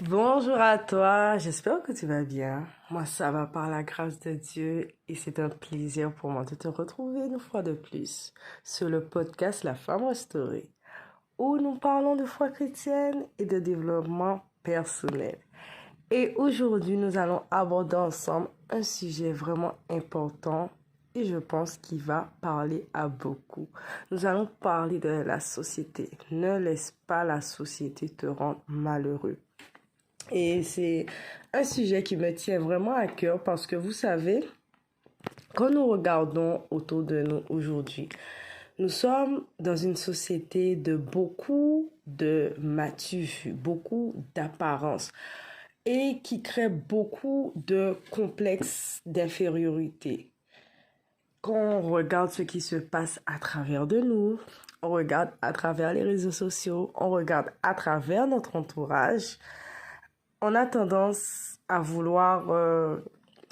Bonjour à toi, j'espère que tu vas bien. Moi, ça va par la grâce de Dieu et c'est un plaisir pour moi de te retrouver une fois de plus sur le podcast La Femme Restaurée, où nous parlons de foi chrétienne et de développement personnel. Et aujourd'hui, nous allons aborder ensemble un sujet vraiment important et je pense qu'il va parler à beaucoup. Nous allons parler de la société. Ne laisse pas la société te rendre malheureux. Et c'est un sujet qui me tient vraiment à cœur parce que vous savez, quand nous regardons autour de nous aujourd'hui, nous sommes dans une société de beaucoup de matu-vues, beaucoup d'apparence et qui crée beaucoup de complexes d'infériorité. Quand on regarde ce qui se passe à travers de nous, on regarde à travers les réseaux sociaux, on regarde à travers notre entourage, on a tendance à vouloir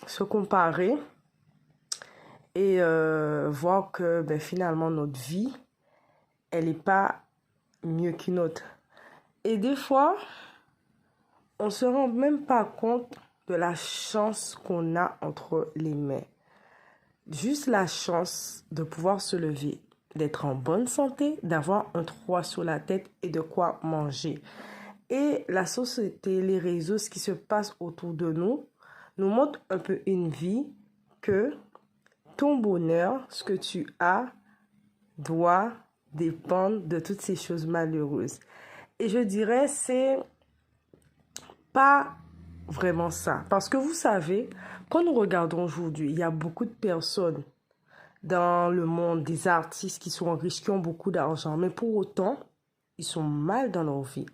se comparer et voir que finalement notre vie, elle n'est pas mieux qu'une autre. Et des fois, on ne se rend même pas compte de la chance qu'on a entre les mains. Juste la chance de pouvoir se lever, d'être en bonne santé, d'avoir un toit sur la tête et de quoi manger. Et la société, les réseaux, ce qui se passe autour de nous, nous montre un peu une vie que ton bonheur, ce que tu as, doit dépendre de toutes ces choses malheureuses. Et je dirais, c'est pas vraiment ça. Parce que vous savez, quand nous regardons aujourd'hui, il y a beaucoup de personnes dans le monde, des artistes qui sont riches, qui ont beaucoup d'argent, mais pour autant, ils sont mal dans leur vie.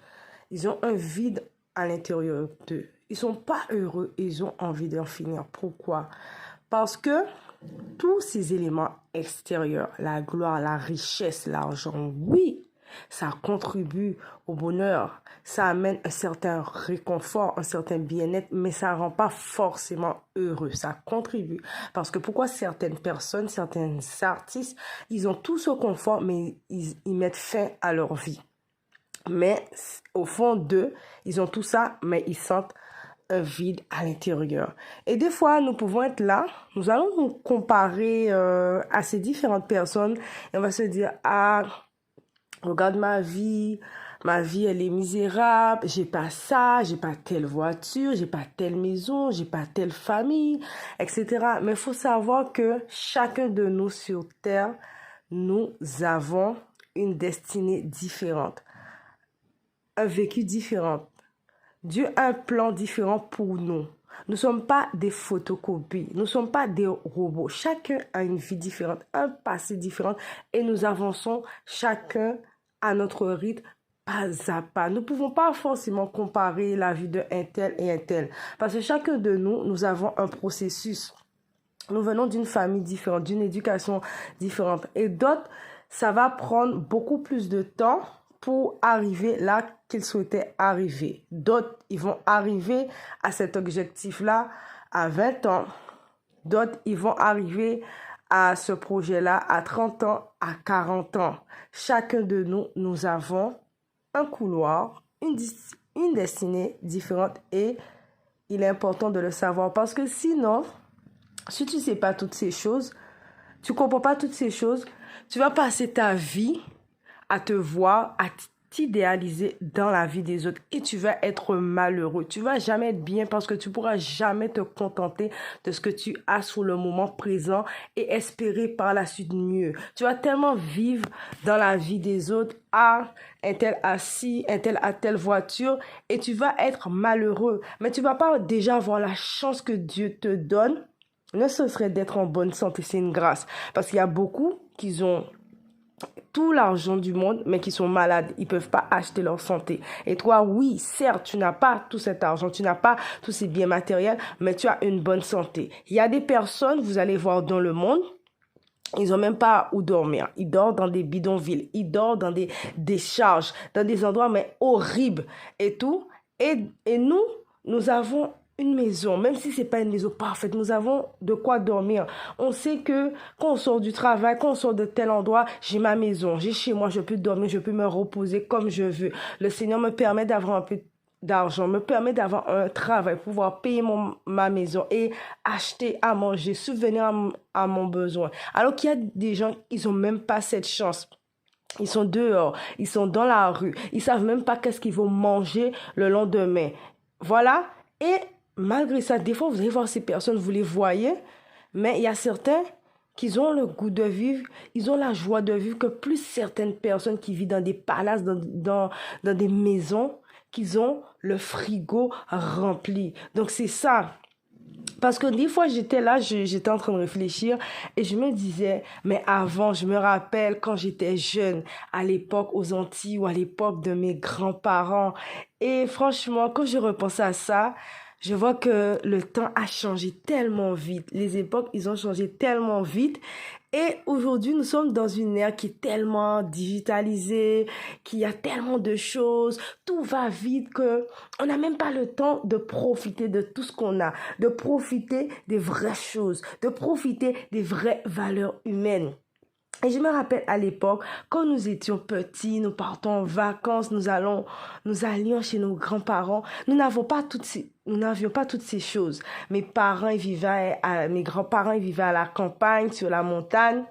Ils ont un vide à l'intérieur d'eux. Ils ne sont pas heureux et ils ont envie d'en finir. Pourquoi? Parce que tous ces éléments extérieurs, la gloire, la richesse, l'argent, oui, ça contribue au bonheur. Ça amène un certain réconfort, un certain bien-être, mais ça ne rend pas forcément heureux. Ça contribue. Parce que pourquoi certaines personnes, certains artistes, ils ont tout ce confort, mais ils mettent fin à leur vie. Mais au fond d'eux, ils ont tout ça, mais ils sentent un vide à l'intérieur. Et des fois, nous pouvons être là, nous allons nous comparer à ces différentes personnes et on va se dire, ah, regarde ma vie elle est misérable, j'ai pas ça, j'ai pas telle voiture, j'ai pas telle maison, j'ai pas telle famille, etc. Mais il faut savoir que chacun de nous sur Terre, nous avons une destinée différente, un vécu différent. Dieu a un plan différent pour nous. Nous ne sommes pas des photocopies, nous ne sommes pas des robots. Chacun a une vie différente, un passé différent et nous avançons chacun à notre rythme, pas à pas. Nous ne pouvons pas forcément comparer la vie d'un tel et un tel parce que chacun de nous, nous avons un processus. Nous venons d'une famille différente, d'une éducation différente et d'autres, ça va prendre beaucoup plus de temps pour arriver là qu'ils souhaitaient arriver. D'autres, ils vont arriver à cet objectif-là à 20 ans. D'autres, ils vont arriver à ce projet-là à 30 ans, à 40 ans. Chacun de nous, nous avons un couloir, une destinée différente et il est important de le savoir parce que sinon, si tu ne sais pas toutes ces choses, tu ne comprends pas toutes ces choses, tu vas passer ta vie à te voir, à t'idéaliser dans la vie des autres et tu vas être malheureux. Tu vas jamais être bien parce que tu pourras jamais te contenter de ce que tu as sur le moment présent et espérer par la suite mieux. Tu vas tellement vivre dans la vie des autres. Ah, un tel a ci, un tel a telle voiture et tu vas être malheureux. Mais tu vas pas déjà avoir la chance que Dieu te donne. Ne ce serait d'être en bonne santé, c'est une grâce. Parce qu'il y a beaucoup qui ont tout l'argent du monde, mais qui sont malades. Ils peuvent pas acheter leur santé. Et toi, oui, certes, tu n'as pas tout cet argent, tu n'as pas tous ces biens matériels, mais tu as une bonne santé. Il y a des personnes, vous allez voir dans le monde, ils ont même pas où dormir. Ils dorment dans des bidonvilles. Ils dorment dans des décharges, dans des endroits, mais horribles et tout. Et nous avons une maison, même si c'est pas une maison parfaite, nous avons de quoi dormir. On sait que quand on sort du travail, quand on sort de tel endroit, j'ai ma maison, j'ai chez moi, je peux dormir, je peux me reposer comme je veux. Le Seigneur me permet d'avoir un peu d'argent, me permet d'avoir un travail, pouvoir payer ma maison et acheter à manger, subvenir à mon besoin. Alors qu'il y a des gens, ils ont même pas cette chance. Ils sont dehors, ils sont dans la rue, ils savent même pas qu'est-ce qu'ils vont manger le lendemain. Voilà. Et malgré ça, des fois, vous allez voir ces personnes, vous les voyez, mais il y a certains qui ont le goût de vivre, ils ont la joie de vivre que plus certaines personnes qui vivent dans des palaces, dans des maisons, qu'ils ont le frigo rempli. Donc c'est ça. Parce que des fois, j'étais là, j'étais en train de réfléchir et je me disais, mais avant, je me rappelle quand j'étais jeune, à l'époque aux Antilles ou à l'époque de mes grands-parents. Et franchement, quand je repense à ça, je vois que le temps a changé tellement vite. Les époques, ils ont changé tellement vite. Et aujourd'hui, nous sommes dans une ère qui est tellement digitalisée, qu'il y a tellement de choses, tout va vite que on n'a même pas le temps de profiter de tout ce qu'on a, de profiter des vraies choses, de profiter des vraies valeurs humaines. Et je me rappelle à l'époque, quand nous étions petits, nous partons en vacances, nous allions chez nos grands-parents. Nous n'avions pas toutes ces choses. Mes grands-parents, ils vivaient à la campagne, sur la montagne.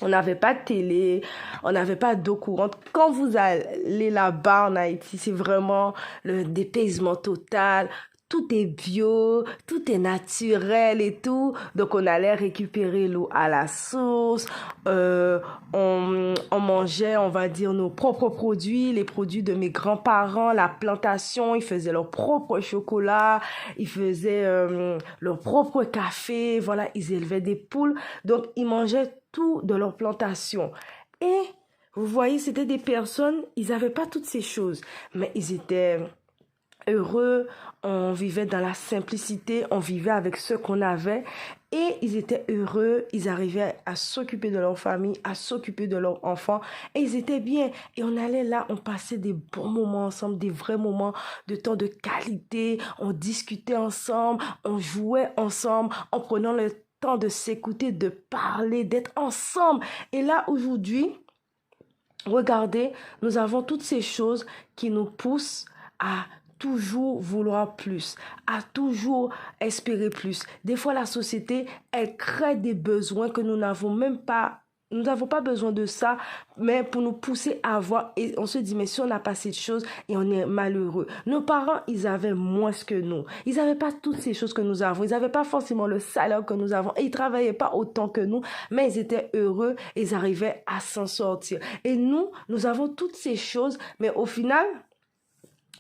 On n'avait pas de télé, on n'avait pas d'eau courante. Quand vous allez là-bas en Haïti, c'est vraiment le dépaysement total. Tout est bio, tout est naturel et tout. Donc, on allait récupérer l'eau à la source. On mangeait, on va dire, nos propres produits, les produits de mes grands-parents, la plantation. Ils faisaient leur propre chocolat, ils faisaient leur propre café. Voilà, ils élevaient des poules. Donc, ils mangeaient tout de leur plantation. Et vous voyez, c'était des personnes, ils n'avaient pas toutes ces choses, mais ils étaient heureux, on vivait dans la simplicité, on vivait avec ce qu'on avait et ils étaient heureux, ils arrivaient à s'occuper de leur famille, à s'occuper de leurs enfants et ils étaient bien. Et on allait là, on passait des bons moments ensemble, des vrais moments de temps de qualité, on discutait ensemble, on jouait ensemble, en prenant le temps de s'écouter, de parler, d'être ensemble. Et là, aujourd'hui, regardez, nous avons toutes ces choses qui nous poussent à toujours vouloir plus, à toujours espérer plus. Des fois, la société, elle crée des besoins que nous n'avons pas besoin de ça, mais pour nous pousser à avoir, et on se dit, mais si on n'a pas cette chose, et on est malheureux. Nos parents, ils avaient moins que nous. Ils n'avaient pas toutes ces choses que nous avons. Ils n'avaient pas forcément le salaire que nous avons, et ils travaillaient pas autant que nous, mais ils étaient heureux, et ils arrivaient à s'en sortir. Et nous avons toutes ces choses, mais au final,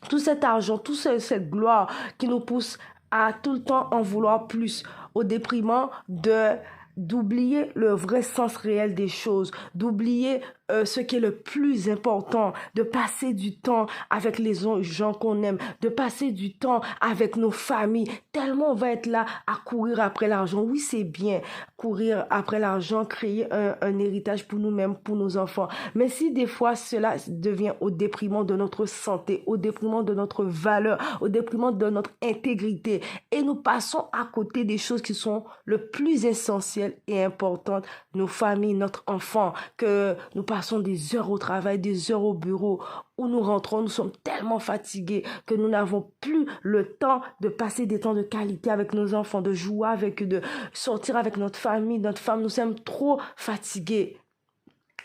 tout cet argent, toute cette gloire qui nous pousse à tout le temps en vouloir plus, au déprimant d'oublier le vrai sens réel des choses, d'oublier ce qui est le plus important, de passer du temps avec les gens qu'on aime, de passer du temps avec nos familles. Tellement on va être là à courir après l'argent. Oui, c'est bien, courir après l'argent, créer un héritage pour nous-mêmes, pour nos enfants. Mais si des fois cela devient au déprimant de notre santé, au déprimant de notre valeur, au déprimant de notre intégrité, et nous passons à côté des choses qui sont le plus essentielles et importantes, nos familles, notre enfant, que nous passons des heures au travail, des heures au bureau, où nous rentrons, nous sommes tellement fatigués que nous n'avons plus le temps de passer des temps de qualité avec nos enfants, de jouer avec eux, de sortir avec notre famille, notre femme. Nous sommes trop fatigués.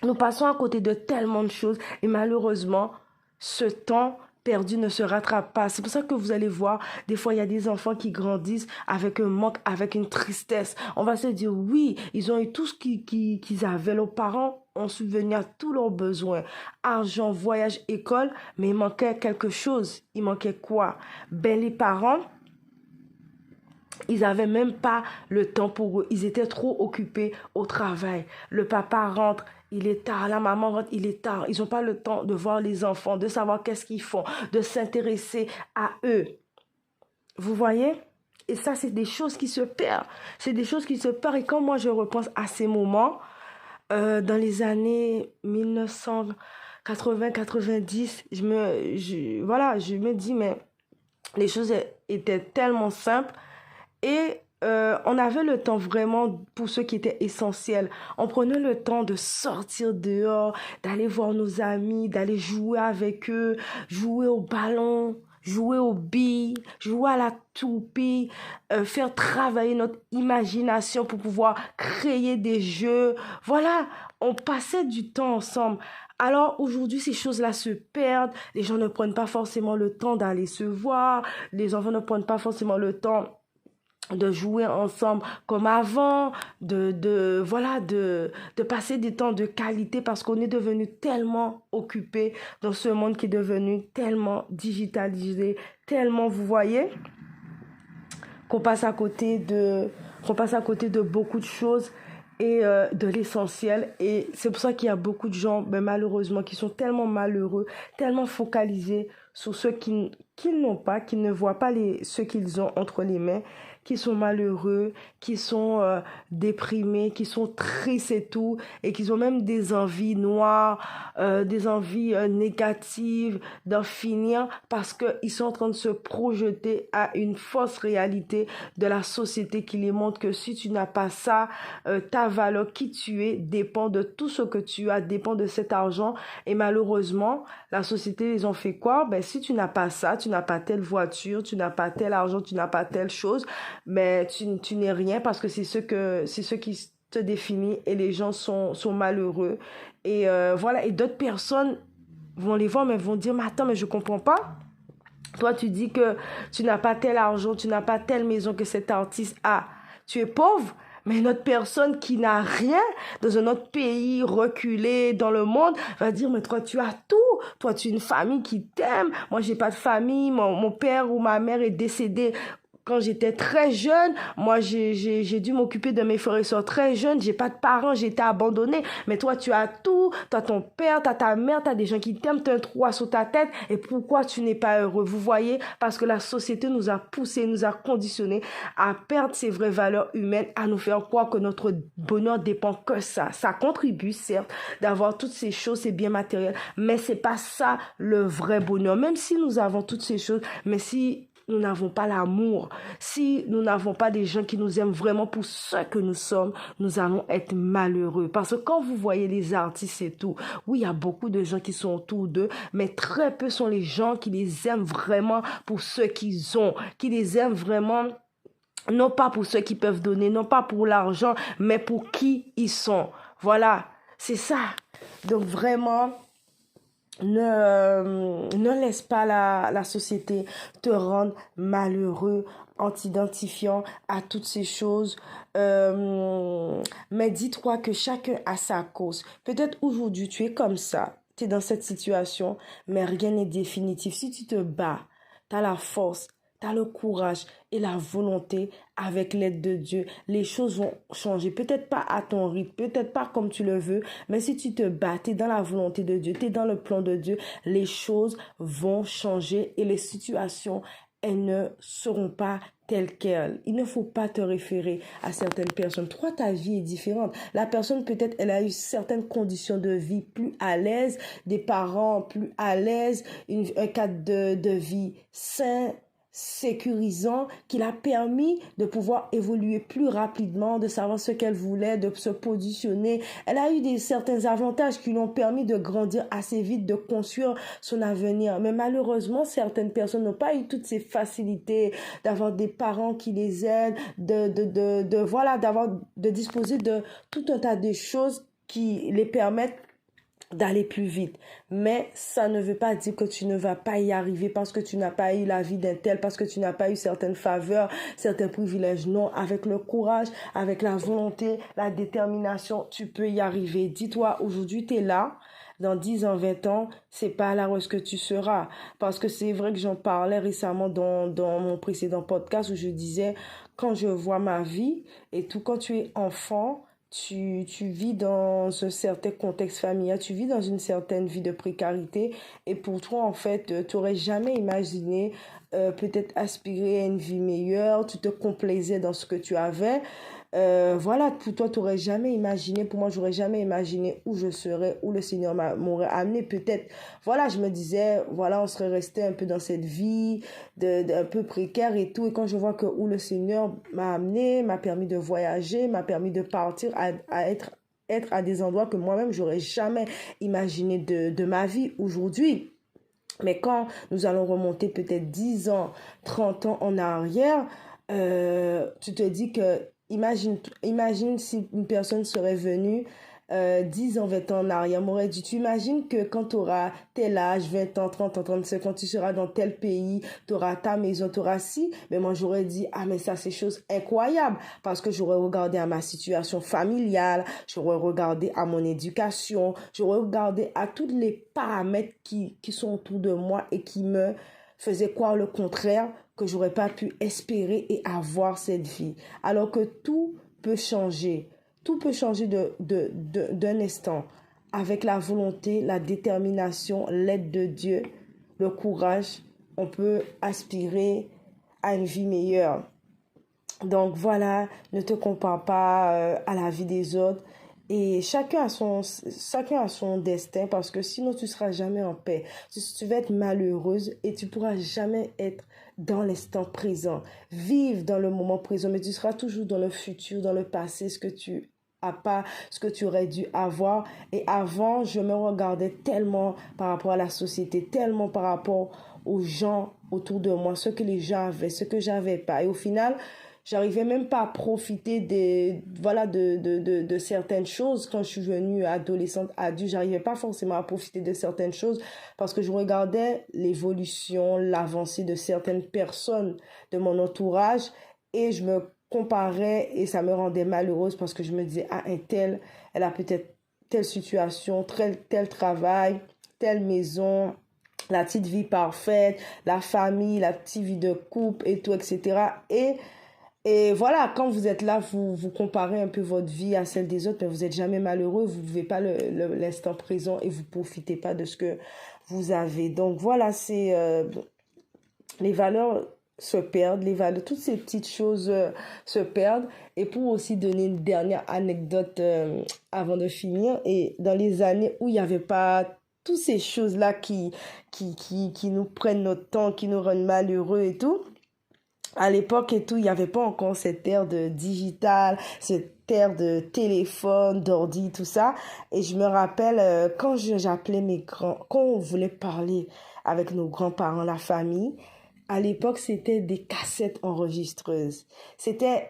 Nous passons à côté de tellement de choses et malheureusement, ce temps perdu ne se rattrape pas. C'est pour ça que vous allez voir, des fois, il y a des enfants qui grandissent avec un manque, avec une tristesse. On va se dire, oui, ils ont eu tout ce qu'ils avaient. Leurs parents ont subvenu à tous leurs besoins. Argent, voyage, école, mais il manquait quelque chose. Il manquait quoi? Ben, les parents, ils n'avaient même pas le temps pour eux. Ils étaient trop occupés au travail. Le papa rentre, il est tard. La maman rentre, il est tard. Ils n'ont pas le temps de voir les enfants, de savoir qu'est-ce qu'ils font, de s'intéresser à eux. Vous voyez? Et ça, c'est des choses qui se perdent. C'est des choses qui se perdent. Et quand moi, je repense à ces moments, dans les années 1980-90, je me dis, mais les choses étaient tellement simples. Et on avait le temps vraiment pour ce qui était essentiel. On prenait le temps de sortir dehors, d'aller voir nos amis, d'aller jouer avec eux, jouer au ballon, jouer aux billes, jouer à la toupie, faire travailler notre imagination pour pouvoir créer des jeux. Voilà, on passait du temps ensemble. Alors aujourd'hui, ces choses-là se perdent. Les gens ne prennent pas forcément le temps d'aller se voir. Les enfants ne prennent pas forcément le temps de jouer ensemble comme avant, voilà, de passer des temps de qualité parce qu'on est devenu tellement occupé dans ce monde qui est devenu tellement digitalisé, tellement, vous voyez, qu'on passe à côté de beaucoup de choses et de l'essentiel. Et c'est pour ça qu'il y a beaucoup de gens, ben, malheureusement, qui sont tellement malheureux, tellement focalisés sur ceux qu'ils n'ont pas, qui ne voient pas ceux qu'ils ont entre les mains, qui sont malheureux, qui sont déprimés, qui sont tristes et tout, et qui ont même des envies noires, des envies négatives d'en finir parce qu'ils sont en train de se projeter à une fausse réalité de la société qui les montre que si tu n'as pas ça, ta valeur, qui tu es, dépend de tout ce que tu as, dépend de cet argent. Et malheureusement, la société, ils ont fait quoi? Ben, si tu n'as pas ça, tu n'as pas telle voiture, tu n'as pas tel argent, tu n'as pas telle chose, mais tu n'es rien parce que c'est ce qui te définit et les gens sont malheureux. Et voilà, et d'autres personnes vont les voir, mais vont dire, mais attends, mais je comprends pas. Toi, tu dis que tu n'as pas tel argent, tu n'as pas telle maison que cet artiste a. Tu es pauvre, mais une autre personne qui n'a rien dans un autre pays reculé dans le monde va dire, mais toi, tu as tout. Toi, tu es une famille qui t'aime. Moi, j'ai pas de famille. Mon père ou ma mère est décédé quand j'étais très jeune. Moi, j'ai dû m'occuper de mes frères et sœurs très jeunes. J'ai pas de parents, j'ai été abandonnée. Mais toi, tu as tout. T'as ton père, t'as ta mère, t'as des gens qui t'aiment, t'as un toit sur ta tête. Et pourquoi tu n'es pas heureux? Vous voyez? Parce que la société nous a poussés, nous a conditionnés à perdre ces vraies valeurs humaines, à nous faire croire que notre bonheur dépend que ça. Ça contribue, certes, d'avoir toutes ces choses, ces biens matériels. Mais c'est pas ça le vrai bonheur. Même si nous avons toutes ces choses, mais si nous n'avons pas l'amour, si nous n'avons pas des gens qui nous aiment vraiment pour ce que nous sommes, nous allons être malheureux. Parce que quand vous voyez les artistes et tout, oui, il y a beaucoup de gens qui sont autour d'eux, mais très peu sont les gens qui les aiment vraiment pour ce qu'ils ont, qui les aiment vraiment, non pas pour ce qu'ils peuvent donner, non pas pour l'argent, mais pour qui ils sont. Voilà, c'est ça. Donc vraiment, ne laisse pas la société te rendre malheureux en t'identifiant à toutes ces choses. Mais dis-toi que chacun a sa cause. Peut-être aujourd'hui tu es comme ça, tu es dans cette situation, mais rien n'est définitif. Si tu te bats, tu as la force, tu as le courage et la volonté, avec l'aide de Dieu, les choses vont changer. Peut-être pas à ton rythme, peut-être pas comme tu le veux, mais si tu te bats, tu es dans la volonté de Dieu, tu es dans le plan de Dieu, les choses vont changer et les situations, elles ne seront pas telles quelles. Il ne faut pas te référer à certaines personnes. Toi, ta vie est différente. La personne, peut-être, elle a eu certaines conditions de vie plus à l'aise, des parents plus à l'aise, un cadre de vie sain, sécurisant, qui l'a permis de pouvoir évoluer plus rapidement, de savoir ce qu'elle voulait, de se positionner. Elle a eu certains avantages qui lui ont permis de grandir assez vite, de construire son avenir. Mais malheureusement, certaines personnes n'ont pas eu toutes ces facilités d'avoir des parents qui les aident, voilà, de disposer de tout un tas de choses qui les permettent d'aller plus vite. Mais ça ne veut pas dire que tu ne vas pas y arriver parce que tu n'as pas eu la vie d'un tel, parce que tu n'as pas eu certaines faveurs, certains privilèges. Non, avec le courage, avec la volonté, la détermination, tu peux y arriver. Dis-toi, aujourd'hui, tu es là. Dans 10 ans, 20 ans, c'est pas là où est-ce que tu seras. Parce que c'est vrai que j'en parlais récemment dans mon précédent podcast où je disais, quand je vois ma vie et tout, quand tu es enfant, tu vis dans un certain contexte familial, tu vis dans une certaine vie de précarité et pour toi, en fait, tu n'aurais jamais imaginé peut-être aspirer à une vie meilleure, tu te complaisais dans ce que tu avais. Voilà, pour toi, tu n'aurais jamais imaginé, pour moi, j'aurais jamais imaginé où je serais, où le Seigneur m'aurait amené. Peut-être, voilà, je me disais, voilà, on serait resté un peu dans cette vie un peu précaire et tout. Et quand je vois que où le Seigneur m'a amené, m'a permis de voyager, m'a permis de partir, à être à des endroits que moi-même, j'aurais jamais imaginé de ma vie aujourd'hui. Mais quand nous allons remonter peut-être 10 ans, 30 ans en arrière, tu te dis que, imagine si une personne serait venue 10 ans, 20 ans en arrière, m'aurait dit, tu imagines que quand tu auras tel âge, 20 ans, 30 ans, 35 ans, tu seras dans tel pays, tu auras ta maison, tu auras ci, mais moi j'aurais dit, ah mais ça c'est chose incroyable, parce que j'aurais regardé à ma situation familiale, j'aurais regardé à mon éducation, j'aurais regardé à tous les paramètres qui sont autour de moi et qui me faisaient croire le contraire, que j'aurais pas pu espérer et avoir cette vie. Alors que tout peut changer. Tout peut changer d'un instant avec la volonté, la détermination, l'aide de Dieu, le courage. On peut aspirer à une vie meilleure. Donc voilà, ne te compare pas à la vie des autres. Et chacun a son destin parce que sinon tu seras jamais en paix. Tu vas être malheureuse et tu pourras jamais être dans l'instant présent. Vive dans le moment présent, mais tu seras toujours dans le futur, dans le passé, ce que tu as pas, ce que tu aurais dû avoir. Et avant, je me regardais tellement par rapport à la société, tellement par rapport aux gens autour de moi, ce que les gens avaient, ce que j'avais pas. Et au final, j'arrivais même pas à profiter de certaines choses. Quand je suis venue adolescente, adulte, j'arrivais pas forcément à profiter de certaines choses parce que je regardais l'évolution, l'avancée de certaines personnes de mon entourage et je me comparais et ça me rendait malheureuse parce que je me disais, ah, un tel, elle a peut-être telle situation, tel travail, telle maison, la petite vie parfaite, la famille, la petite vie de couple et tout, etc. Et voilà, quand vous êtes là, vous comparez un peu votre vie à celle des autres, mais vous n'êtes jamais malheureux, vous ne vivez pas l'instant présent et vous ne profitez pas de ce que vous avez. Donc voilà, les valeurs se perdent, toutes ces petites choses se perdent. Et pour aussi donner une dernière anecdote avant de finir, et dans les années où il n'y avait pas toutes ces choses-là qui nous prennent notre temps, qui nous rendent malheureux et tout, à l'époque et tout, il n'y avait pas encore cette ère de digital, cette ère de téléphone, d'ordi, tout ça. Et je me rappelle, quand j'appelais quand on voulait parler avec nos grands-parents, la famille, à l'époque, c'était des cassettes enregistreuses.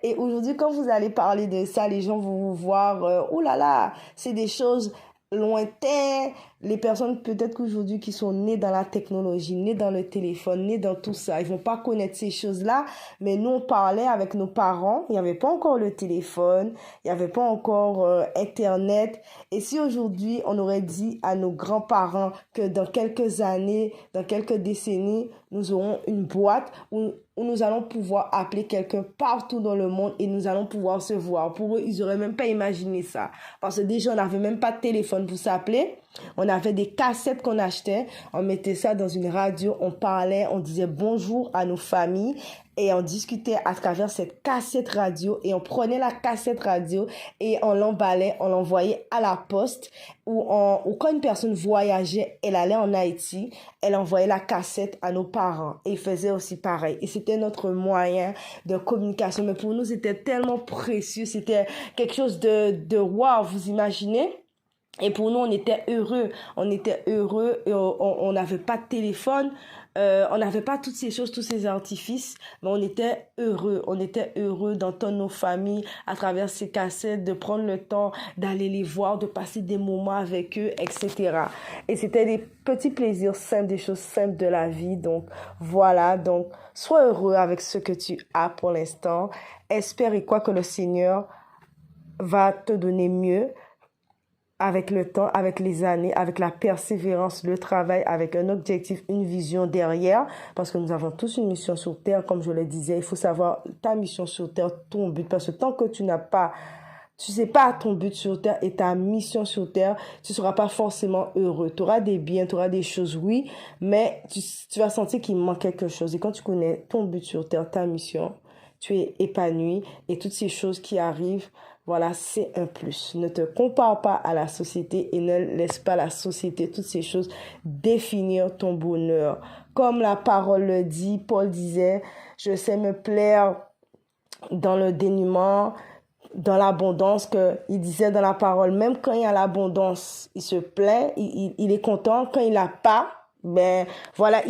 Et aujourd'hui, quand vous allez parler de ça, les gens vont vous voir, oh là là, c'est des choses lointaines. Les personnes peut-être qu'aujourd'hui qui sont nées dans la technologie, nées dans le téléphone, nées dans tout ça, ils vont pas connaître ces choses-là, mais nous on parlait avec nos parents, il n'y avait pas encore le téléphone, il n'y avait pas encore Internet, et si aujourd'hui on aurait dit à nos grands-parents que dans quelques années, dans quelques décennies, nous aurons une boîte où nous allons pouvoir appeler quelqu'un partout dans le monde et nous allons pouvoir se voir. Pour eux, ils n'auraient même pas imaginé ça. Parce que déjà, on n'avait même pas de téléphone pour s'appeler. On avait des cassettes qu'on achetait. On mettait ça dans une radio. On parlait, on disait bonjour à nos familles. Et on discutait à travers cette cassette radio. Et on prenait la cassette radio et on l'emballait, on l'envoyait à la poste. Ou quand une personne voyageait, elle allait en Haïti, elle envoyait la cassette à nos parents. Et ils faisaient aussi pareil. Et c'était notre moyen de communication. Mais pour nous, c'était tellement précieux. C'était quelque chose de wow, vous imaginez? Et pour nous, on était heureux. On était heureux et on n'avait pas de téléphone. On n'avait pas toutes ces choses, tous ces artifices, mais on était heureux. On était heureux d'entendre nos familles à travers ces cassettes, de prendre le temps d'aller les voir, de passer des moments avec eux, etc. Et c'était des petits plaisirs simples, des choses simples de la vie. Donc voilà, donc sois heureux avec ce que tu as pour l'instant. Espère et crois que le Seigneur va te donner mieux avec le temps, avec les années, avec la persévérance, le travail, avec un objectif, une vision derrière, parce que nous avons tous une mission sur Terre, comme je le disais, il faut savoir ta mission sur Terre, ton but, parce que tant que tu sais pas ton but sur Terre et ta mission sur Terre, tu seras pas forcément heureux. Tu auras des biens, tu auras des choses, oui, mais tu vas sentir qu'il manque quelque chose. Et quand tu connais ton but sur Terre, ta mission, tu es épanoui et toutes ces choses qui arrivent, voilà, c'est un plus. Ne te compare pas à la société et ne laisse pas la société, toutes ces choses, définir ton bonheur. Comme la parole le dit, Paul disait, je sais me plaire dans le dénuement, dans l'abondance, il disait dans la parole, même quand il y a l'abondance, il se plaint, il est content. Quand il n'a pas, Ben voilà,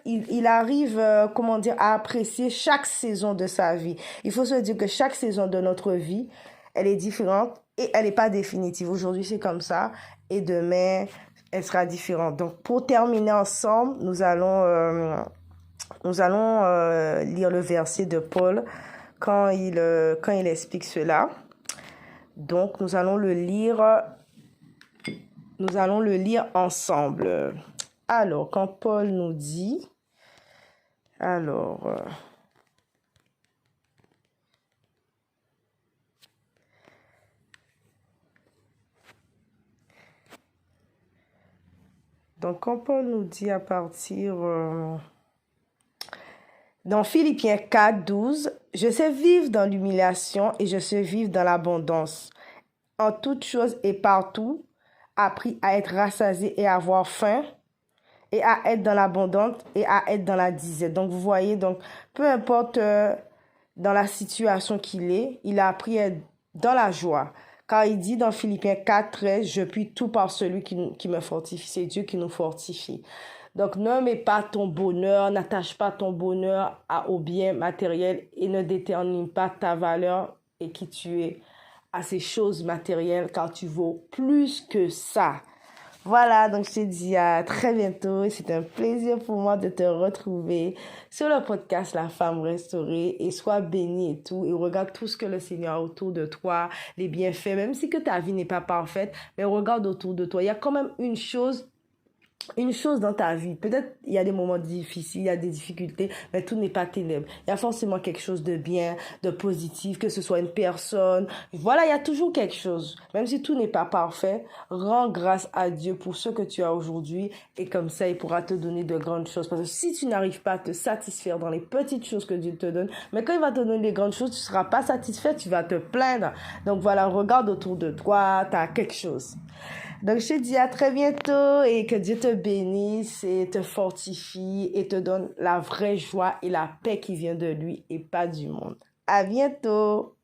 il arrive, comment dire, à apprécier chaque saison de sa vie. Il faut se dire que chaque saison de notre vie, elle est différente et elle n'est pas définitive. Aujourd'hui, c'est comme ça et demain, elle sera différente. Donc, pour terminer ensemble, nous allons lire le verset de Paul quand il explique cela. Donc, nous allons le lire ensemble. Alors, quand Paul nous dit, alors, donc quand Paul nous dit à partir, dans Philippiens 4, 12, je sais vivre dans l'humiliation et je sais vivre dans l'abondance. En toutes choses et partout, appris à être rassasié et à avoir faim, et à être dans l'abondance et à être dans la disette. Donc, vous voyez, donc, peu importe dans la situation qu'il est, il a appris à être dans la joie. Car il dit dans Philippiens 4, 13, je puis tout par celui qui me fortifie. C'est Dieu qui nous fortifie. Donc, ne mets pas ton bonheur, n'attache pas ton bonheur aux biens matériels et ne détermine pas ta valeur et qui tu es à ces choses matérielles car tu vaux plus que ça. Voilà, donc je te dis à très bientôt. C'est un plaisir pour moi de te retrouver sur le podcast La Femme Restaurée et sois bénie et tout. Et regarde tout ce que le Seigneur a autour de toi, les bienfaits, même si que ta vie n'est pas parfaite, mais regarde autour de toi. Il y a quand même une chose dans ta vie. Peut-être il y a des moments difficiles, il y a des difficultés, mais tout n'est pas ténèbres. Il y a forcément quelque chose de bien, de positif, que ce soit une personne. Voilà, il y a toujours quelque chose. Même si tout n'est pas parfait, rends grâce à Dieu pour ce que tu as aujourd'hui et comme ça, il pourra te donner de grandes choses. Parce que si tu n'arrives pas à te satisfaire dans les petites choses que Dieu te donne, mais quand il va te donner les grandes choses, tu ne seras pas satisfait, tu vas te plaindre. Donc voilà, regarde autour de toi, tu as quelque chose. Donc, je te dis à très bientôt et que Dieu te bénisse et te fortifie et te donne la vraie joie et la paix qui vient de lui et pas du monde. À bientôt!